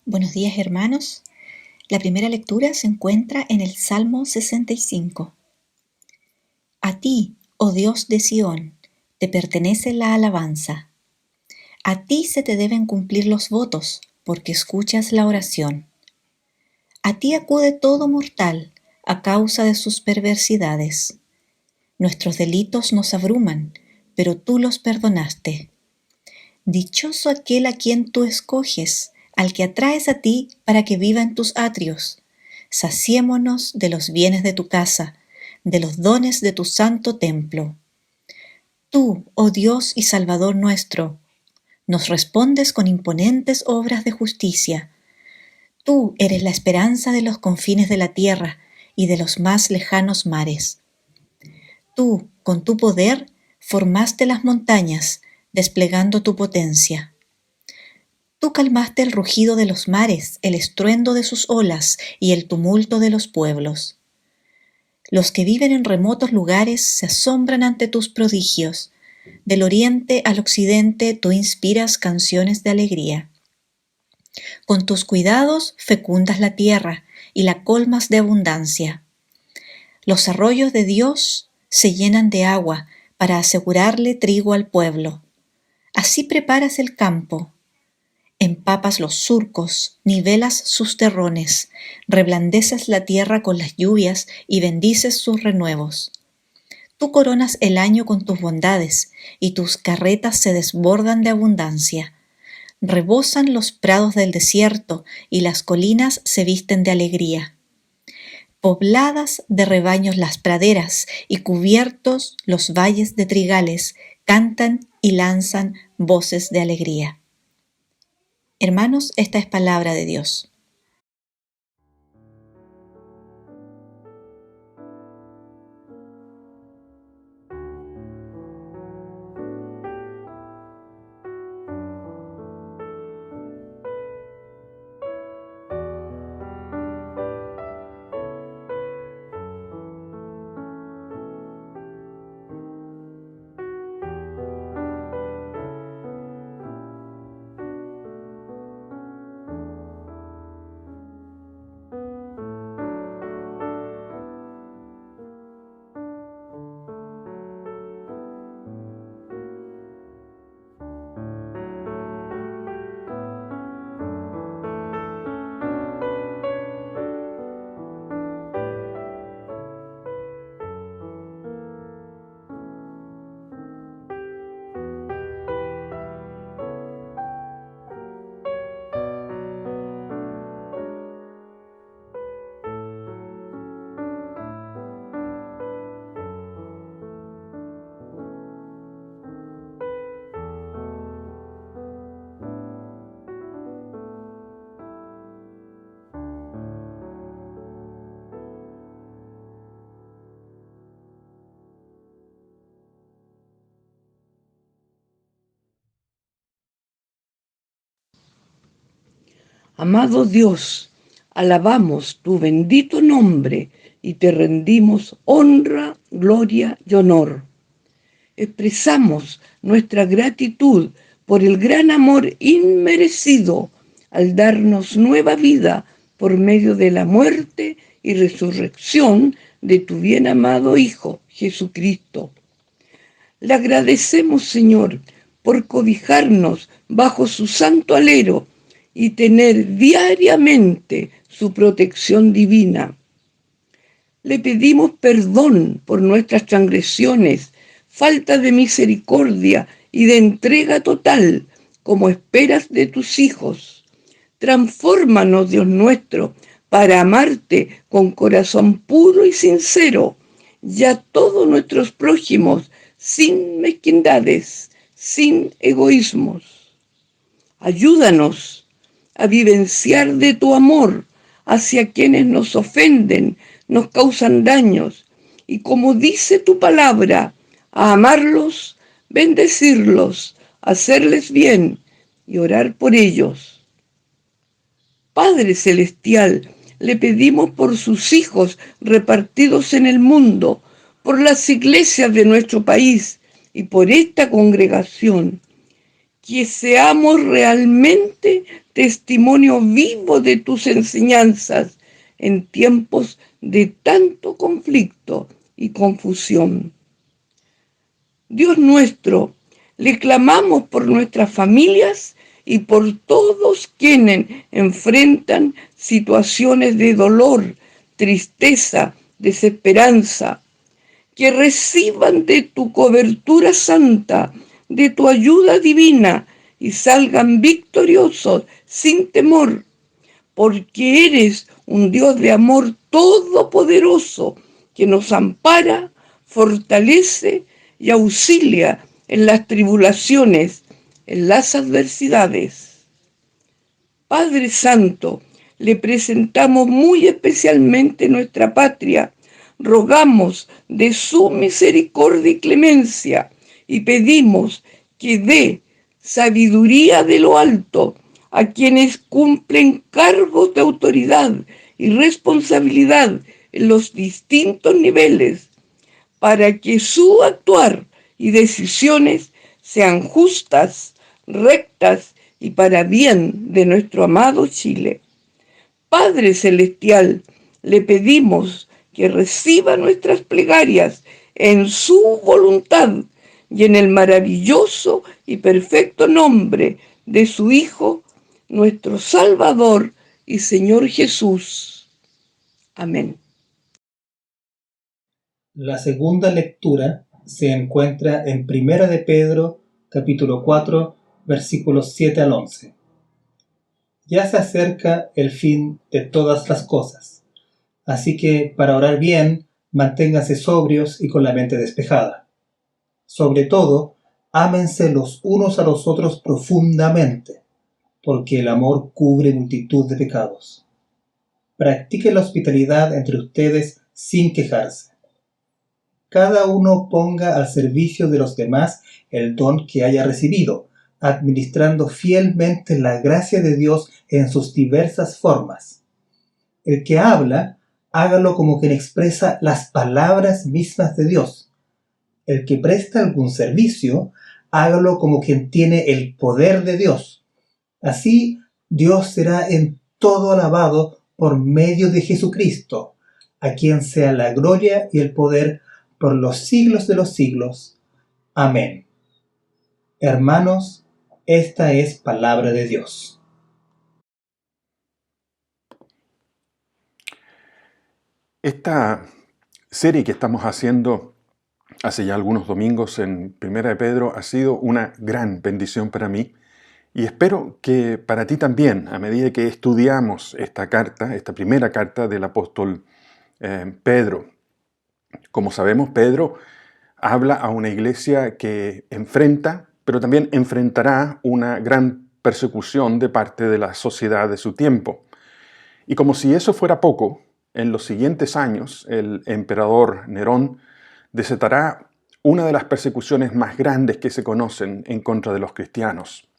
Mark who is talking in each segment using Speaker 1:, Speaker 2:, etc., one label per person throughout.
Speaker 1: Buenos días, hermanos. La primera lectura se encuentra en el Salmo 65. A ti, oh Dios de Sión, te pertenece la alabanza. A ti se te deben cumplir los votos, porque escuchas la oración. A ti acude todo mortal a causa de sus perversidades. Nuestros delitos nos abruman, pero tú los perdonaste. Dichoso aquel a quien tú escoges, al que atraes a ti para que viva en tus atrios. Saciémonos de los bienes de tu casa, de los dones de tu santo templo. Tú, oh Dios y Salvador nuestro, nos respondes con imponentes obras de justicia. Tú eres la esperanza de los confines de la tierra y de los más lejanos mares. Tú, con tu poder, formaste las montañas, desplegando tu potencia. Tú calmaste el rugido de los mares, el estruendo de sus olas y el tumulto de los pueblos. Los que viven en remotos lugares se asombran ante tus prodigios. Del oriente al occidente tú inspiras canciones de alegría. Con tus cuidados fecundas la tierra y la colmas de abundancia. Los arroyos de Dios se llenan de agua para asegurarle trigo al pueblo. Así preparas el campo. Empapas los surcos, nivelas sus terrones, reblandeces la tierra con las lluvias y bendices sus renuevos. Tú coronas el año con tus bondades, y tus carretas se desbordan de abundancia. Rebosan los prados del desierto, y las colinas se visten de alegría. Pobladas de rebaños las praderas, y cubiertos los valles de trigales, cantan y lanzan voces de alegría. Hermanos, esta es palabra de Dios.
Speaker 2: Amado Dios, alabamos tu bendito nombre y te rendimos honra, gloria y honor. Expresamos nuestra gratitud por el gran amor inmerecido al darnos nueva vida por medio de la muerte y resurrección de tu bien amado Hijo, Jesucristo. Le agradecemos, Señor, por cobijarnos bajo su santo alero y tener diariamente su protección divina. Le pedimos perdón por nuestras transgresiones, falta de misericordia y de entrega total, como esperas de tus hijos. Transfórmanos, Dios nuestro, para amarte con corazón puro y sincero, y a todos nuestros prójimos, sin mezquindades, sin egoísmos. Ayúdanos a vivenciar de tu amor hacia quienes nos ofenden, nos causan daños, y como dice tu palabra, a amarlos, bendecirlos, hacerles bien y orar por ellos. Padre Celestial, le pedimos por sus hijos repartidos en el mundo, por las iglesias de nuestro país y por esta congregación. que seamos realmente testimonio vivo de tus enseñanzas en tiempos de tanto conflicto y confusión. Dios nuestro, le clamamos por nuestras familias y por todos quienes enfrentan situaciones de dolor, tristeza, desesperanza, que reciban de tu cobertura santa, de tu ayuda divina y salgan victoriosos sin temor, porque eres un Dios de amor todopoderoso que nos ampara, fortalece y auxilia en las tribulaciones, en las adversidades. Padre Santo, le presentamos muy especialmente nuestra patria. Rogamos de su misericordia y clemencia y pedimos que dé sabiduría de lo alto a quienes cumplen cargos de autoridad y responsabilidad en los distintos niveles, para que su actuar y decisiones sean justas, rectas y para bien de nuestro amado Chile. Padre Celestial, le pedimos que reciba nuestras plegarias en su voluntad y en el maravilloso y perfecto nombre de su Hijo, nuestro Salvador y Señor Jesús. Amén.
Speaker 3: La segunda lectura se encuentra en Primera de Pedro, capítulo 4, versículos 7 al 11. Ya se acerca el fin de todas las cosas, así que para orar bien, manténganse sobrios y con la mente despejada. Sobre todo, ámense los unos a los otros profundamente, porque el amor cubre multitud de pecados. Practiquen la hospitalidad entre ustedes sin quejarse. Cada uno ponga al servicio de los demás el don que haya recibido, administrando fielmente la gracia de Dios en sus diversas formas. El que habla, hágalo como quien expresa las palabras mismas de Dios. El que presta algún servicio, hágalo como quien tiene el poder de Dios. Así, Dios será en todo alabado por medio de Jesucristo, a quien sea la gloria y el poder por los siglos de los siglos. Amén. Hermanos, esta es palabra de Dios.
Speaker 4: Esta serie que estamos haciendo hace ya algunos domingos en Primera de Pedro ha sido una gran bendición para mí y espero que para ti también, a medida que estudiamos esta carta, esta primera carta del apóstol Pedro. Como sabemos, Pedro habla a una iglesia que enfrenta, pero también enfrentará una gran persecución de parte de la sociedad de su tiempo. Y como si eso fuera poco, en los siguientes años el emperador Nerón desatará una de las persecuciones más grandes que se conocen en contra de los cristianos.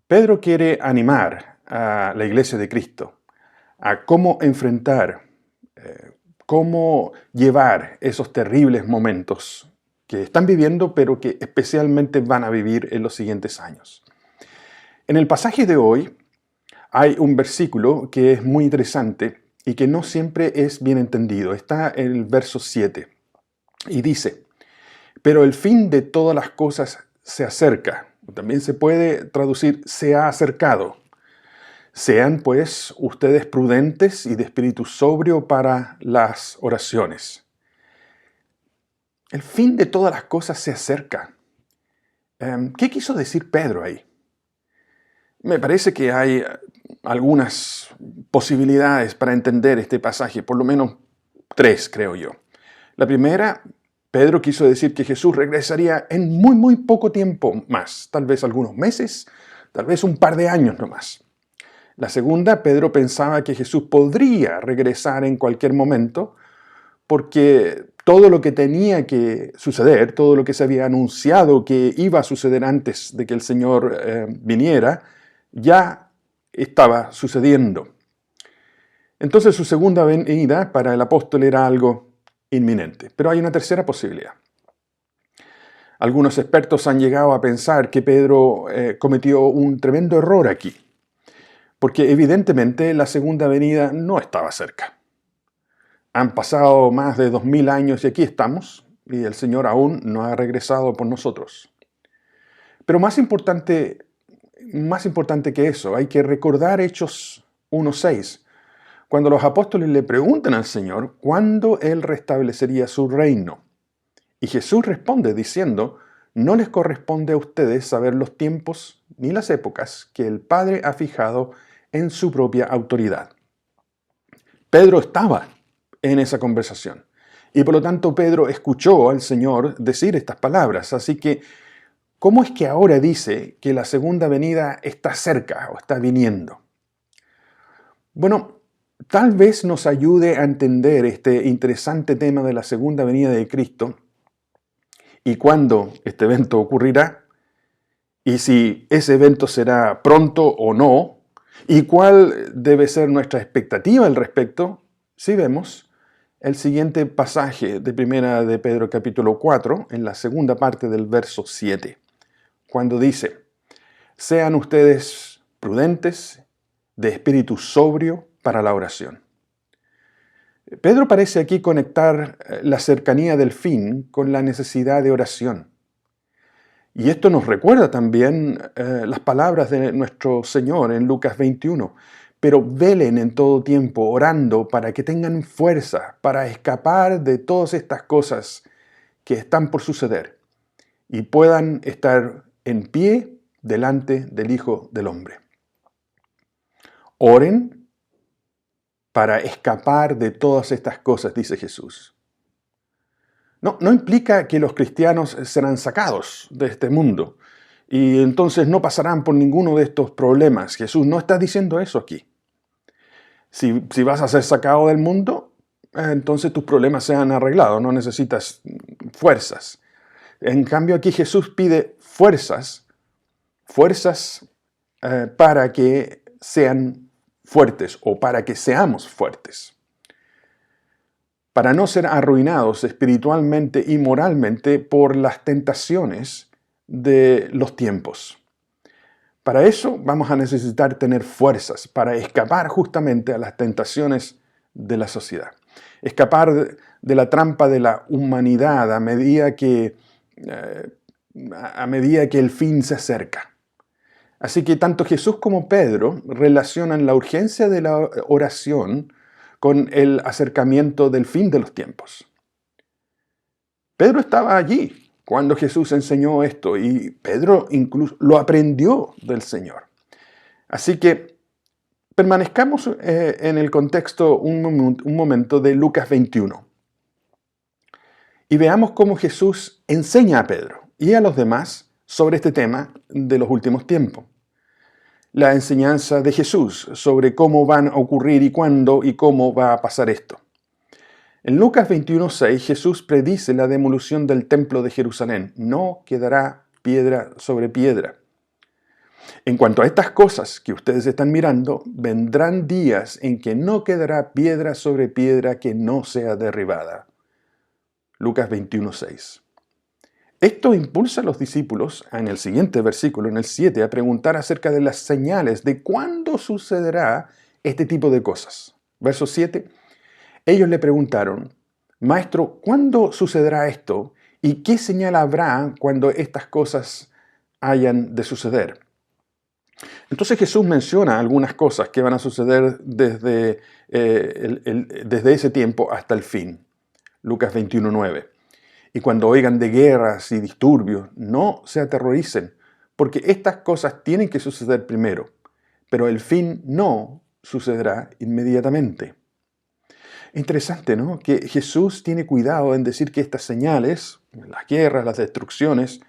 Speaker 4: Pedro quiere animar a la iglesia de Cristo a cómo enfrentar, cómo llevar esos terribles momentos que están viviendo, pero que especialmente van a vivir en los siguientes años. En el pasaje de hoy hay un versículo que es muy interesante y que no siempre es bien entendido. Está en el verso 7 y dice: pero el fin de todas las cosas se acerca. También se puede traducir se ha acercado. Sean pues ustedes prudentes y de espíritu sobrio para las oraciones. El fin de todas las cosas se acerca. ¿Qué quiso decir Pedro ahí? Me parece que hay algunas posibilidades para entender este pasaje, por lo menos 3, creo yo. La primera, Pedro quiso decir que Jesús regresaría en muy poco tiempo más, tal vez algunos meses, tal vez un par de años nomás. La segunda, Pedro pensaba que Jesús podría regresar en cualquier momento porque todo lo que tenía que suceder, todo lo que se había anunciado que iba a suceder antes de que el Señor viniera, ya estaba sucediendo. Entonces su segunda venida para el apóstol era algo inminente. Pero hay una tercera posibilidad. Algunos expertos han llegado a pensar que Pedro cometió un tremendo error aquí, porque evidentemente la segunda venida no estaba cerca. Han pasado más de 2000 años y aquí estamos, y el Señor aún no ha regresado por nosotros. Pero más importante que eso, hay que recordar Hechos 1:6, cuando los apóstoles le preguntan al Señor cuándo Él restablecería su reino. Y Jesús responde diciendo: no les corresponde a ustedes saber los tiempos ni las épocas que el Padre ha fijado en su propia autoridad. Pedro estaba en esa conversación y por lo tanto Pedro escuchó al Señor decir estas palabras. Así que, ¿cómo es que ahora dice que la segunda venida está cerca o está viniendo? Bueno, tal vez nos ayude a entender este interesante tema de la segunda venida de Cristo y cuándo este evento ocurrirá, y si ese evento será pronto o no, y cuál debe ser nuestra expectativa al respecto, si vemos el siguiente pasaje de Primera de Pedro capítulo 4, en la segunda parte del verso 7, cuando dice: sean ustedes prudentes, de espíritu sobrio para la oración. Pedro parece aquí conectar la cercanía del fin con la necesidad de oración. Y esto nos recuerda también las palabras de nuestro Señor en Lucas 21. Pero velen en todo tiempo orando para que tengan fuerza para escapar de todas estas cosas que están por suceder y puedan estar en pie delante del Hijo del Hombre. Oren para escapar de todas estas cosas, dice Jesús. No implica que los cristianos serán sacados de este mundo y entonces no pasarán por ninguno de estos problemas. Jesús no está diciendo eso aquí. Si vas a ser sacado del mundo, entonces tus problemas se han arreglado, no necesitas fuerzas. En cambio aquí Jesús pide fuerzas para que sean fuertes o para que seamos fuertes. Para no ser arruinados espiritualmente y moralmente por las tentaciones de los tiempos. Para eso vamos a necesitar tener fuerzas para escapar justamente a las tentaciones de la sociedad. Escapar de la trampa de la humanidad a medida que el fin se acerca. Así que tanto Jesús como Pedro relacionan la urgencia de la oración con el acercamiento del fin de los tiempos. Pedro estaba allí cuando Jesús enseñó esto y Pedro incluso lo aprendió del Señor. Así que permanezcamos en el contexto un momento de Lucas 21 y veamos cómo Jesús enseña a Pedro y a los demás sobre este tema de los últimos tiempos. La enseñanza de Jesús sobre cómo van a ocurrir y cuándo y cómo va a pasar esto. En Lucas 21:6, Jesús predice la demolición del templo de Jerusalén. No quedará piedra sobre piedra. En cuanto a estas cosas que ustedes están mirando, vendrán días en que no quedará piedra sobre piedra que no sea derribada. Lucas 21:6. Esto impulsa a los discípulos, en el siguiente versículo, en el 7, a preguntar acerca de las señales de cuándo sucederá este tipo de cosas. Verso 7. Ellos le preguntaron: Maestro, ¿cuándo sucederá esto? ¿Y qué señal habrá cuando estas cosas hayan de suceder? Entonces Jesús menciona algunas cosas que van a suceder desde ese tiempo hasta el fin. Lucas 21:9. Y cuando oigan de guerras y disturbios, no se aterroricen, porque estas cosas tienen que suceder primero, pero el fin no sucederá inmediatamente. Interesante, ¿no? Que Jesús tiene cuidado en decir que estas señales, las guerras, las destrucciones,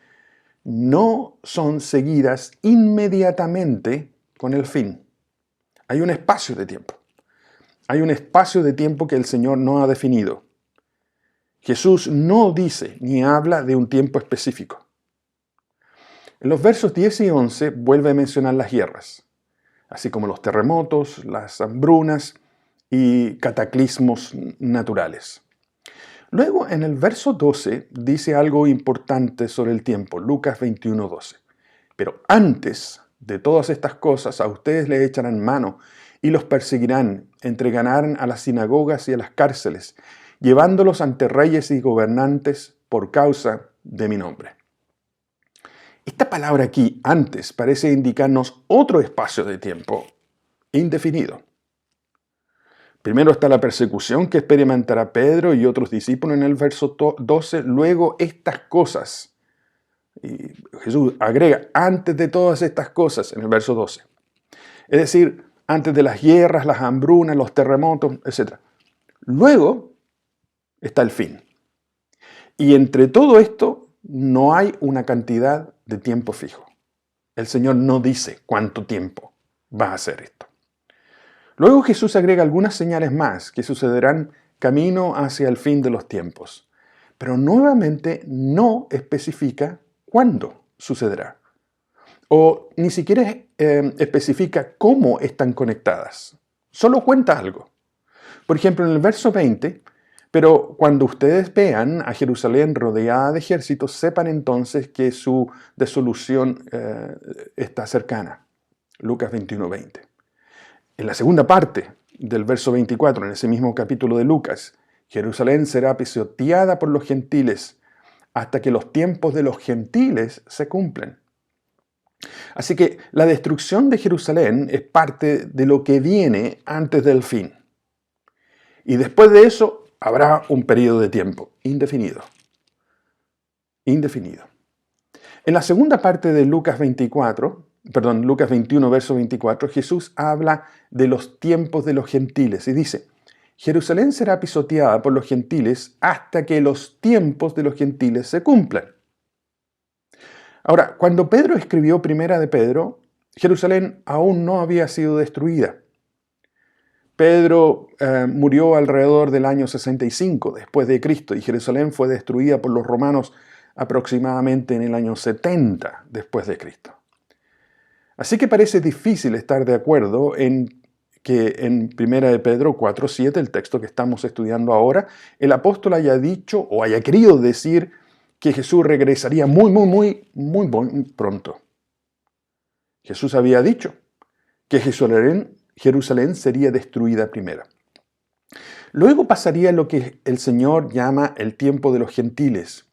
Speaker 4: no son seguidas inmediatamente con el fin. Hay un espacio de tiempo. Hay un espacio de tiempo que el Señor no ha definido. Jesús no dice ni habla de un tiempo específico. En los versos 10 y 11 vuelve a mencionar las guerras, así como los terremotos, las hambrunas y cataclismos naturales. Luego, en el verso 12, dice algo importante sobre el tiempo, Lucas 21:12. Pero antes de todas estas cosas, a ustedes les echarán mano y los perseguirán, entregarán a las sinagogas y a las cárceles, llevándolos ante reyes y gobernantes por causa de mi nombre. Esta palabra aquí, antes, parece indicarnos otro espacio de tiempo indefinido. Primero está la persecución que experimentará Pedro y otros discípulos en el verso 12, luego estas cosas. Y Jesús agrega, antes de todas estas cosas, en el verso 12. Es decir, antes de las guerras, las hambrunas, los terremotos, etc. Luego está el fin. Y entre todo esto no hay una cantidad de tiempo fijo. El Señor no dice cuánto tiempo va a ser esto. Luego Jesús agrega algunas señales más que sucederán camino hacia el fin de los tiempos, pero nuevamente no especifica cuándo sucederá, o ni siquiera especifica cómo están conectadas. Solo cuenta algo. Por ejemplo, en el verso 20, pero cuando ustedes vean a Jerusalén rodeada de ejércitos, sepan entonces que su disolución está cercana. Lucas 21:20. En la segunda parte del verso 24, en ese mismo capítulo de Lucas, Jerusalén será pisoteada por los gentiles hasta que los tiempos de los gentiles se cumplen. Así que la destrucción de Jerusalén es parte de lo que viene antes del fin. Y después de eso habrá un periodo de tiempo indefinido. Indefinido. En la segunda parte de Lucas 21, verso 24, Jesús habla de los tiempos de los gentiles y dice, Jerusalén será pisoteada por los gentiles hasta que los tiempos de los gentiles se cumplan. Ahora, cuando Pedro escribió Primera de Pedro, Jerusalén aún no había sido destruida. Pedro murió alrededor del año 65 después de Cristo y Jerusalén fue destruida por los romanos aproximadamente en el año 70 después de Cristo. Así que parece difícil estar de acuerdo en que en 1 de Pedro 4:7, el texto que estamos estudiando ahora, el apóstol haya dicho o haya querido decir que Jesús regresaría muy pronto. Jesús había dicho que Jerusalén sería destruida primero. Luego pasaría lo que el Señor llama el tiempo de los gentiles,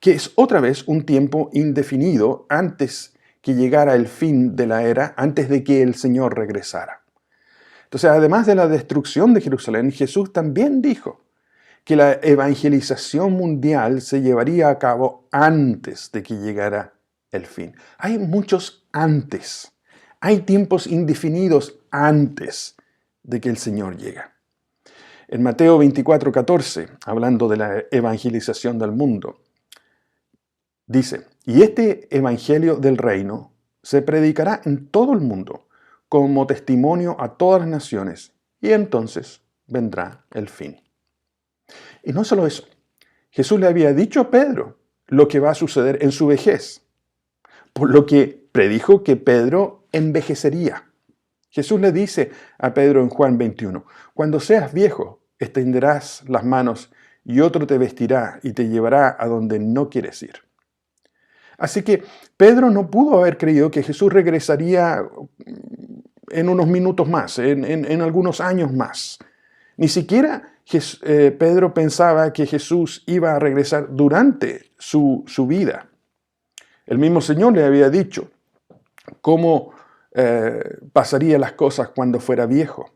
Speaker 4: que es otra vez un tiempo indefinido antes que llegara el fin de la era, antes de que el Señor regresara. Entonces, además de la destrucción de Jerusalén, Jesús también dijo que la evangelización mundial se llevaría a cabo antes de que llegara el fin. Hay muchos antes. Hay tiempos indefinidos antes de que el Señor llegue. En Mateo 24:14, hablando de la evangelización del mundo, dice, y este evangelio del reino se predicará en todo el mundo como testimonio a todas las naciones, y entonces vendrá el fin. Y no solo eso, Jesús le había dicho a Pedro lo que va a suceder en su vejez, por lo que predijo que Pedro envejecería. Jesús le dice a Pedro en Juan 21, cuando seas viejo, extenderás las manos y otro te vestirá y te llevará a donde no quieres ir. Así que Pedro no pudo haber creído que Jesús regresaría en unos minutos más, en algunos años más. Ni siquiera Pedro pensaba que Jesús iba a regresar durante su vida. El mismo Señor le había dicho cómo pasarían las cosas cuando fuera viejo.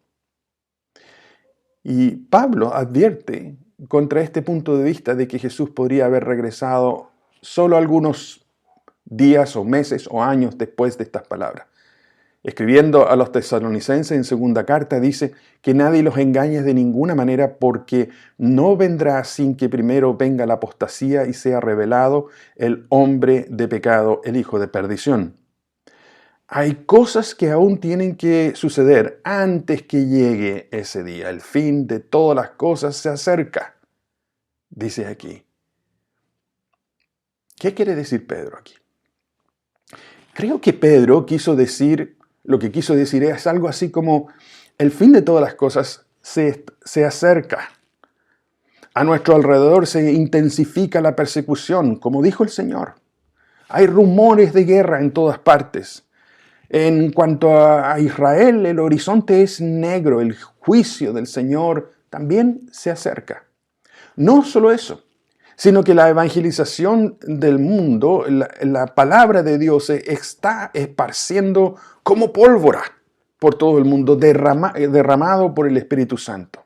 Speaker 4: Y Pablo advierte contra este punto de vista de que Jesús podría haber regresado solo algunos días o meses o años después de estas palabras. Escribiendo a los tesalonicenses en segunda carta dice que nadie los engañe de ninguna manera porque no vendrá sin que primero venga la apostasía y sea revelado el hombre de pecado, el hijo de perdición. Hay cosas que aún tienen que suceder antes que llegue ese día. El fin de todas las cosas se acerca, dice aquí. ¿Qué quiere decir Pedro aquí? Creo que Pedro lo que quiso decir es algo así como el fin de todas las cosas se acerca. A nuestro alrededor se intensifica la persecución, como dijo el Señor. Hay rumores de guerra en todas partes. En cuanto a Israel, el horizonte es negro, el juicio del Señor también se acerca. No solo eso, sino que la evangelización del mundo, la palabra de Dios se está esparciendo como pólvora por todo el mundo, derramado por el Espíritu Santo.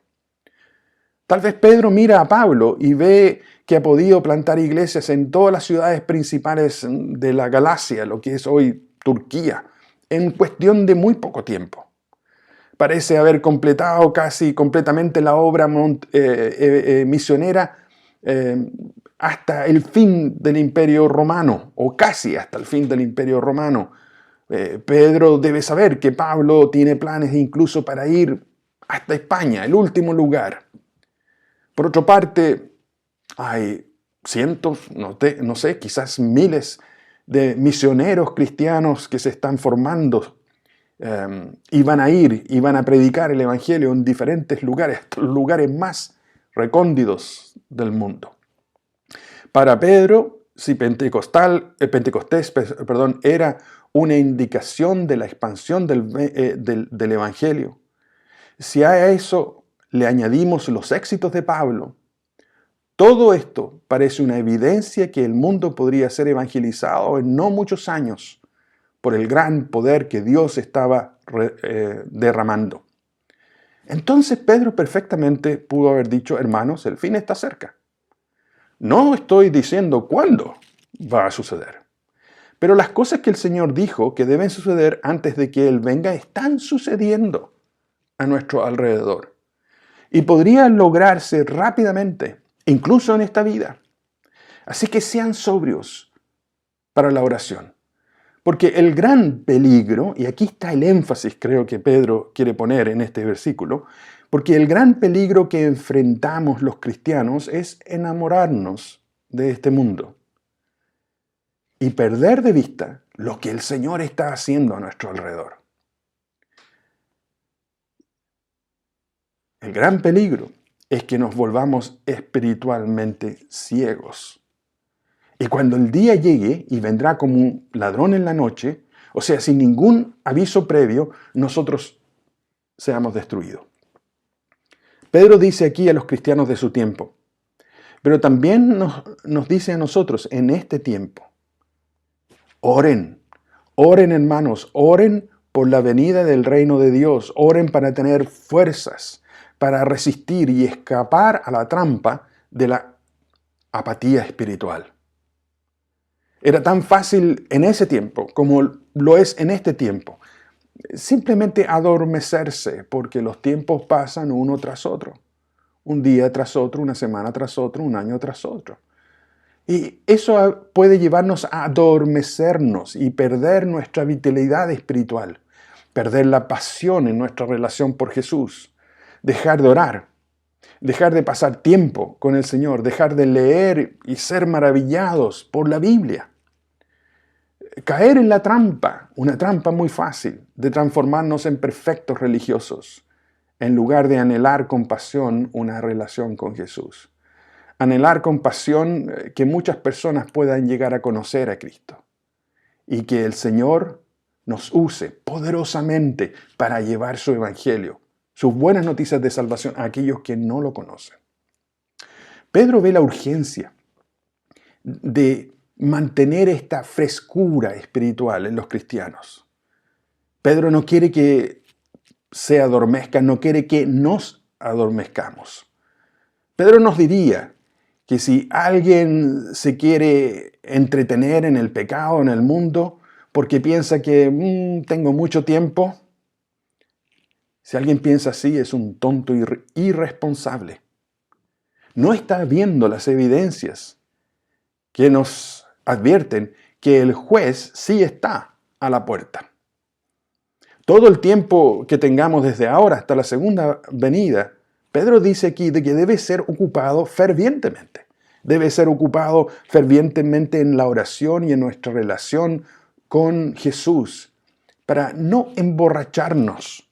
Speaker 4: Tal vez Pedro mira a Pablo y ve que ha podido plantar iglesias en todas las ciudades principales de la Galacia, lo que es hoy Turquía, en cuestión de muy poco tiempo. Parece haber completado casi completamente la obra misionera hasta el fin del Imperio Romano, o casi hasta el fin del Imperio Romano. Pedro debe saber que Pablo tiene planes incluso para ir hasta España, el último lugar. Por otra parte, hay cientos, no sé, quizás miles de misioneros cristianos que se están formando y van a predicar el Evangelio en diferentes lugares, los lugares más recónditos del mundo. Para Pedro, si Pentecostés era una indicación de la expansión del Evangelio, si a eso le añadimos los éxitos de Pablo, todo esto parece una evidencia que el mundo podría ser evangelizado en no muchos años por el gran poder que Dios estaba derramando. Entonces Pedro perfectamente pudo haber dicho, hermanos, el fin está cerca. No estoy diciendo cuándo va a suceder, pero las cosas que el Señor dijo que deben suceder antes de que Él venga están sucediendo a nuestro alrededor y podrían lograrse rápidamente, incluso en esta vida. Así que sean sobrios para la oración. Porque el gran peligro, y aquí está el énfasis creo que Pedro quiere poner en este versículo, porque el gran peligro que enfrentamos los cristianos es enamorarnos de este mundo y perder de vista lo que el Señor está haciendo a nuestro alrededor. El gran peligro es que nos volvamos espiritualmente ciegos. Y cuando el día llegue y vendrá como un ladrón en la noche, o sea, sin ningún aviso previo, nosotros seamos destruidos. Pedro dice aquí a los cristianos de su tiempo, pero también nos dice a nosotros en este tiempo, oren hermanos, oren por la venida del reino de Dios, oren para tener fuerzas, para resistir y escapar a la trampa de la apatía espiritual. Era tan fácil en ese tiempo como lo es en este tiempo. Simplemente adormecerse porque los tiempos pasan uno tras otro. Un día tras otro, una semana tras otro, un año tras otro. Y eso puede llevarnos a adormecernos y perder nuestra vitalidad espiritual. Perder la pasión en nuestra relación por Jesús. Dejar de orar. Dejar de pasar tiempo con el Señor, dejar de leer y ser maravillados por la Biblia. Caer en la trampa, una trampa muy fácil, de transformarnos en perfectos religiosos, en lugar de anhelar con pasión una relación con Jesús. Anhelar con pasión que muchas personas puedan llegar a conocer a Cristo y que el Señor nos use poderosamente para llevar su evangelio, sus buenas noticias de salvación a aquellos que no lo conocen. Pedro ve la urgencia de mantener esta frescura espiritual en los cristianos. Pedro no quiere que se adormezcan, no quiere que nos adormezcamos. Pedro nos diría que si alguien se quiere entretener en el pecado, en el mundo, porque piensa que tengo mucho tiempo, si alguien piensa así, es un tonto irresponsable. No está viendo las evidencias que nos advierten que el juez sí está a la puerta. Todo el tiempo que tengamos desde ahora hasta la segunda venida, Pedro dice aquí de que debe ser ocupado fervientemente. Debe ser ocupado fervientemente en la oración y en nuestra relación con Jesús para no emborracharnos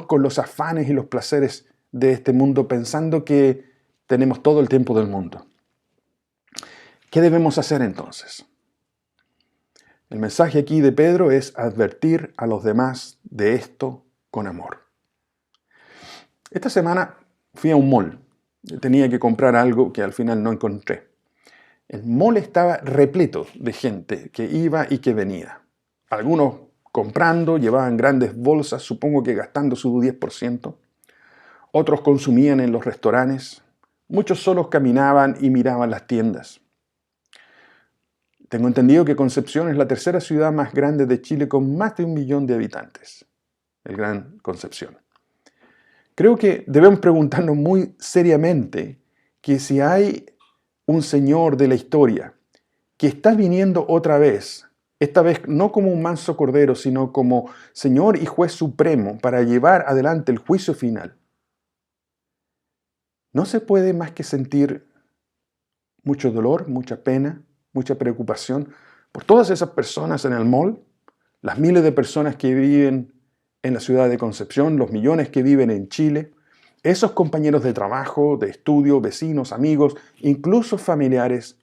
Speaker 4: con los afanes y los placeres de este mundo pensando que tenemos todo el tiempo del mundo. ¿Qué debemos hacer entonces? El mensaje aquí de Pedro es advertir a los demás de esto con amor. Esta semana fui a un mall. Tenía que comprar algo que al final no encontré. El mall estaba repleto de gente que iba y que venía. Algunos comprando, llevaban grandes bolsas, supongo que gastando su 10%. Otros consumían en los restaurantes. Muchos solos caminaban y miraban las tiendas. Tengo entendido que Concepción es la tercera ciudad más grande de Chile con más de 1 millón de habitantes. El Gran Concepción. Creo que debemos preguntarnos muy seriamente que si hay un Señor de la historia que está viniendo otra vez, esta vez no como un manso cordero, sino como Señor y Juez Supremo para llevar adelante el juicio final. No se puede más que sentir mucho dolor, mucha pena, mucha preocupación por todas esas personas en el mall, las miles de personas que viven en la ciudad de Concepción, los millones que viven en Chile, esos compañeros de trabajo, de estudio, vecinos, amigos, incluso familiares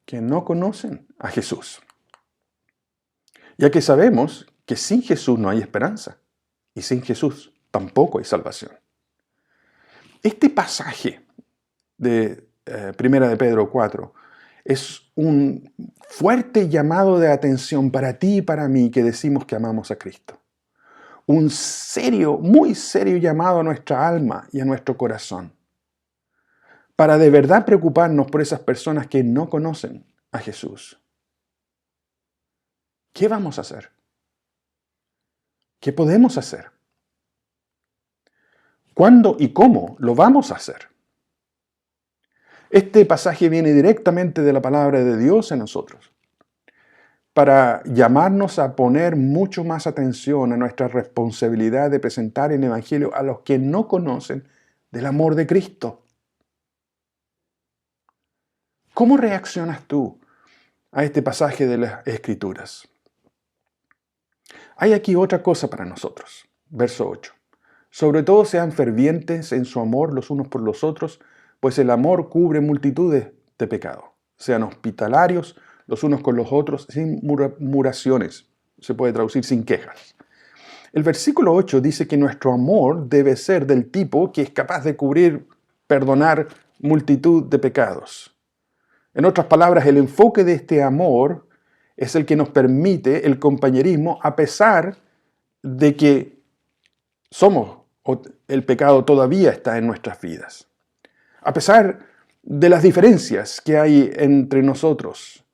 Speaker 4: que no conocen a Jesús. Ya que sabemos que sin Jesús no hay esperanza y sin Jesús tampoco hay salvación. Este pasaje de Primera de Pedro 4 es un fuerte llamado de atención para ti y para mí que decimos que amamos a Cristo. Un serio, muy serio llamado a nuestra alma y a nuestro corazón. Para de verdad preocuparnos por esas personas que no conocen a Jesús. ¿Qué vamos a hacer? ¿Qué podemos hacer? ¿Cuándo y cómo lo vamos a hacer? Este pasaje viene directamente de la palabra de Dios en nosotros, para llamarnos a poner mucho más atención a nuestra responsabilidad de presentar el Evangelio a los que no conocen del amor de Cristo. ¿Cómo reaccionas tú a este pasaje de las Escrituras? Hay aquí otra cosa para nosotros. Verso 8. Sobre todo sean fervientes en su amor los unos por los otros, pues el amor cubre multitudes de pecados. Sean hospitalarios los unos con los otros sin murmuraciones. Se puede traducir sin quejas. El versículo 8 dice que nuestro amor debe ser del tipo que es capaz de cubrir, perdonar multitud de pecados. En otras palabras, el enfoque de este amor es el que nos permite el compañerismo a pesar de que el pecado todavía está en nuestras vidas. A pesar de las diferencias que hay entre nosotros,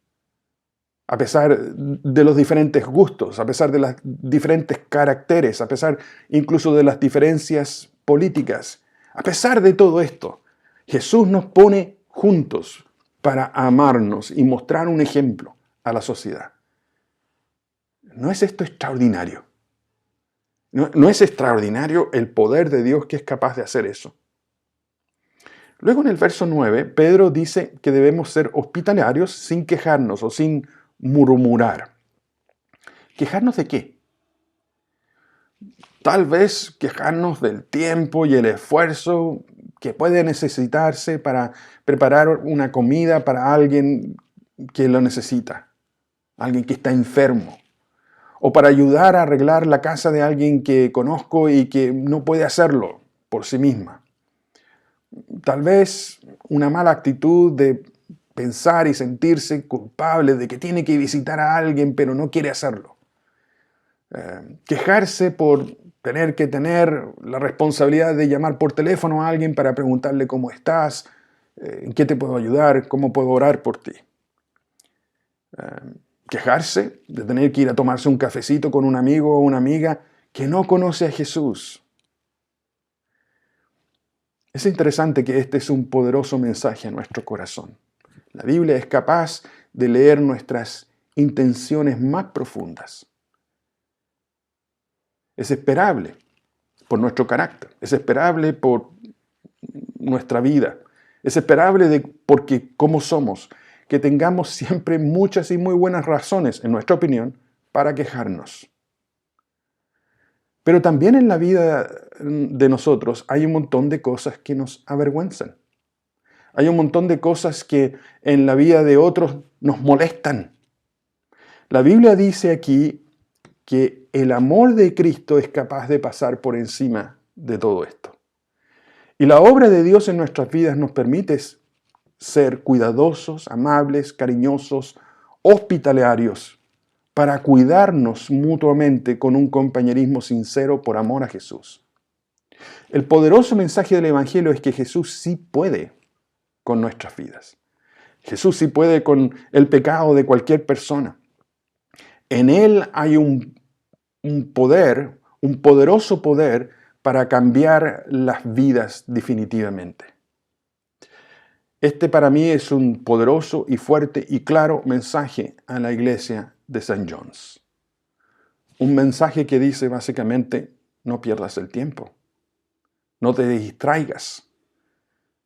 Speaker 4: a pesar de los diferentes gustos, a pesar de los diferentes caracteres, a pesar incluso de las diferencias políticas, a pesar de todo esto, Jesús nos pone juntos para amarnos y mostrar un ejemplo a la sociedad. ¿No es esto extraordinario? ¿No es extraordinario el poder de Dios que es capaz de hacer eso? Luego en el verso 9, Pedro dice que debemos ser hospitalarios sin quejarnos o sin murmurar. ¿Quejarnos de qué? Tal vez quejarnos del tiempo y el esfuerzo que puede necesitarse para preparar una comida para alguien que lo necesita, alguien que está enfermo, o para ayudar a arreglar la casa de alguien que conozco y que no puede hacerlo por sí misma. Tal vez una mala actitud de pensar y sentirse culpable de que tiene que visitar a alguien pero no quiere hacerlo. Quejarse por tener que tener la responsabilidad de llamar por teléfono a alguien para preguntarle cómo estás, en qué te puedo ayudar, cómo puedo orar por ti. Quejarse de tener que ir a tomarse un cafecito con un amigo o una amiga que no conoce a Jesús. Es interesante que este es un poderoso mensaje a nuestro corazón. La Biblia es capaz de leer nuestras intenciones más profundas. Es esperable por nuestro carácter, es esperable por nuestra vida, es esperable porque como somos, que tengamos siempre muchas y muy buenas razones, en nuestra opinión, para quejarnos. Pero también en la vida de nosotros hay un montón de cosas que nos avergüenzan. Hay un montón de cosas que en la vida de otros nos molestan. La Biblia dice aquí que el amor de Cristo es capaz de pasar por encima de todo esto. Y la obra de Dios en nuestras vidas nos permite ser cuidadosos, amables, cariñosos, hospitalarios, para cuidarnos mutuamente con un compañerismo sincero por amor a Jesús. El poderoso mensaje del Evangelio es que Jesús sí puede con nuestras vidas. Jesús sí puede con el pecado de cualquier persona. En Él hay un poder, un poderoso poder para cambiar las vidas definitivamente. Este para mí es un poderoso y fuerte y claro mensaje a la iglesia de St. John's. Un mensaje que dice básicamente, no pierdas el tiempo, no te distraigas,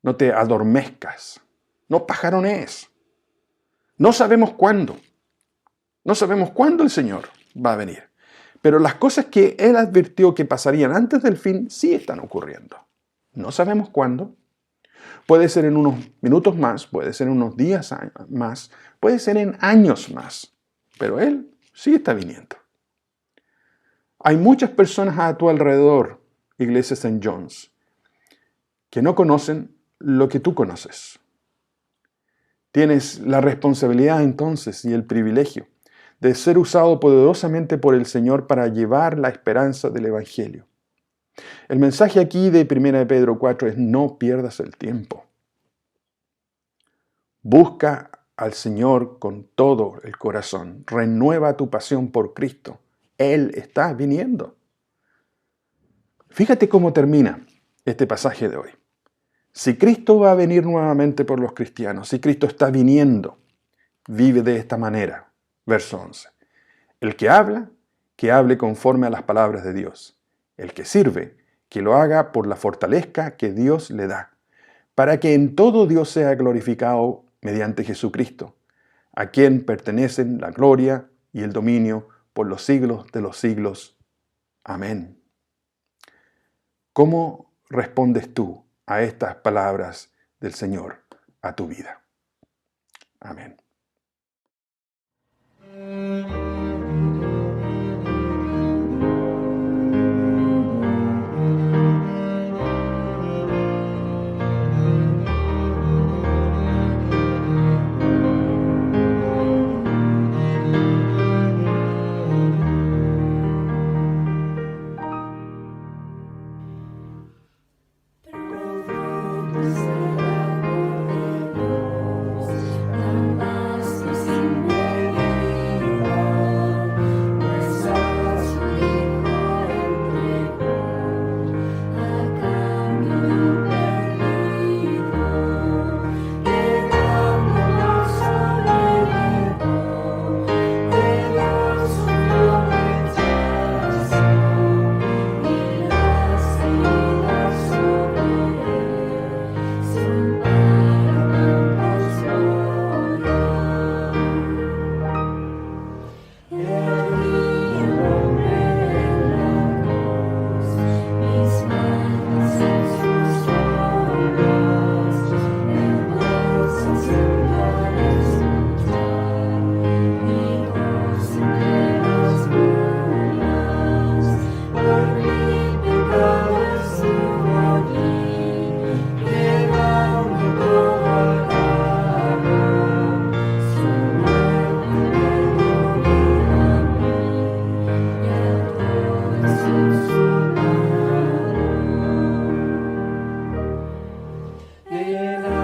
Speaker 4: no te adormezcas, no pajaronees. No sabemos cuándo el Señor va a venir. Pero las cosas que Él advirtió que pasarían antes del fin sí están ocurriendo. No sabemos cuándo. Puede ser en unos minutos más, puede ser en unos días más, puede ser en años más. Pero Él sí está viniendo. Hay muchas personas a tu alrededor, Iglesia St. John's, que no conocen lo que tú conoces. Tienes la responsabilidad entonces y el privilegio de ser usado poderosamente por el Señor para llevar la esperanza del Evangelio. El mensaje aquí de 1 Pedro 4 es: no pierdas el tiempo. Busca al Señor con todo el corazón. Renueva tu pasión por Cristo. Él está viniendo. Fíjate cómo termina este pasaje de hoy. Si Cristo va a venir nuevamente por los cristianos, si Cristo está viniendo, vive de esta manera. Verso 11. El que habla, que hable conforme a las palabras de Dios. El que sirve, que lo haga por la fortaleza que Dios le da, para que en todo Dios sea glorificado mediante Jesucristo, a quien pertenecen la gloria y el dominio por los siglos de los siglos. Amén. ¿Cómo respondes tú a estas palabras del Señor a tu vida? Amén.
Speaker 5: Yeah.